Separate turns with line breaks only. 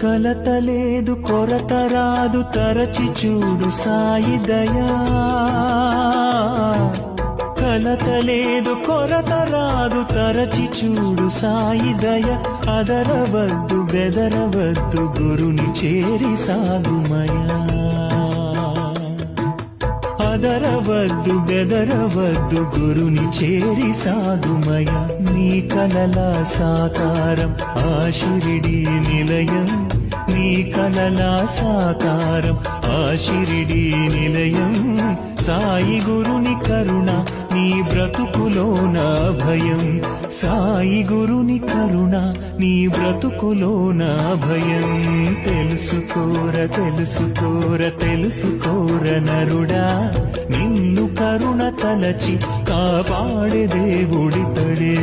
కలత లేదు కొరత రాదు తరచి చూడు సాయి దయా కలత లేదు కొరత రాదు తరచి చూడు సాయి దయ అదరవద్దు బెదరవద్దు గురుని చేరి సాగుమయా అదరవద్దు బెదరవద్దు గురుని చేరి సాగుమయ నీ కలల సాకారం ఆ షిరిడి నిలయం నీ కలల సాకారం ఆ షిరిడి నిలయం సాయి గురుని కరుణ నీ బ్రతుకులోన భయం సాయి గురుని కరుణ నీ బ్రతుకులోన భయం తెలుసుకోర తెలుసుకోర తెలుసుకోర నరుడా నిన్ను కరుణ తలచి కాపాడే దేవుడితడే